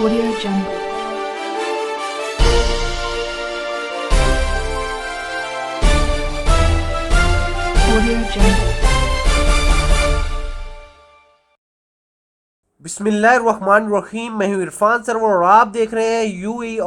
Audio Jungle. Audio Jungle. बिस्मिल्लाहिर्रहमानिर्रहीम। मैं हूं इरफान सरवर और आप देख रहे हैं यूएई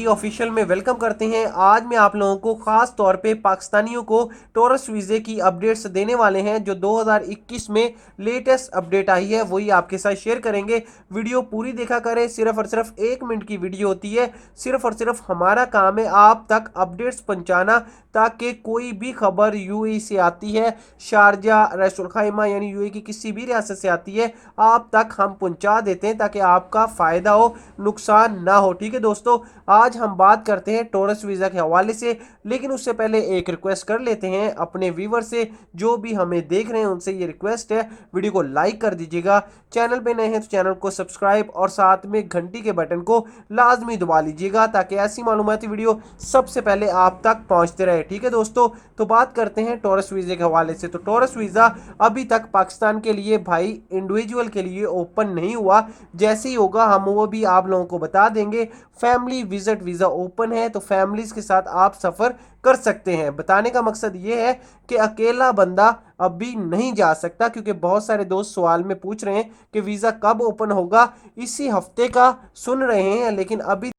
ऑफिशियल में वेलकम करते हैं। आज मैं आप लोगों को खास तौर पे पाकिस्तानियों को टूरिस्ट वीज़े की अपडेट्स देने वाले हैं। जो 2021 में लेटेस्ट अपडेट आई है वही आपके साथ शेयर करेंगे। वीडियो पूरी देखा करें, सिर्फ और सिर्फ 1 मिनट की वीडियो होती है। सिर्फ और सिर्फ हमारा काम है आप तक अपडेट्स पहुंचाना, ताकि कोई भी खबर यूएई से आती है, शारजा रेसुल खैमा यानी यूएई की किसी भी रियासत से आती है, आप तक हम पहुंचा देते हैं ताकि आपका फ़ायदा हो, नुकसान ना हो। ठीक है दोस्तों, आज हम बात करते हैं टूरिस्ट वीज़ा के हवाले से, लेकिन उससे पहले एक रिक्वेस्ट कर लेते हैं अपने व्यूवर से। जो भी हमें देख रहे हैं उनसे ये रिक्वेस्ट है, वीडियो को लाइक कर दीजिएगा, चैनल पे नए हैं तो चैनल को सब्सक्राइब और साथ में घंटी के बटन को लाजमी दबा लीजिएगा, ताकि ऐसी मालूमाती वीडियो सबसे पहले आप तक पहुंचते रहे। ठीक है दोस्तों, तो बात करते हैं टूरिस्ट वीज़े के हवाले से। तो टूरिस्ट वीज़ा अभी तक पाकिस्तान के लिए भाई इंडिविजुअल के लिए ओपन नहीं हुआ। जैसे ही होगा हम वो भी आप लोगों को बता देंगे। फैमिली विजिट वीज़ा ओपन है, तो फैमिलीज के साथ आप सफ़र कर सकते हैं। बताने का मकसद ये है कि अकेला बंदा अभी नहीं जा सकता, क्योंकि बहुत सारे दोस्त सवाल में पूछ रहे हैं कि वीज़ा कब ओपन होगा। इसी हफ्ते का सुन रहे हैं, लेकिन अभी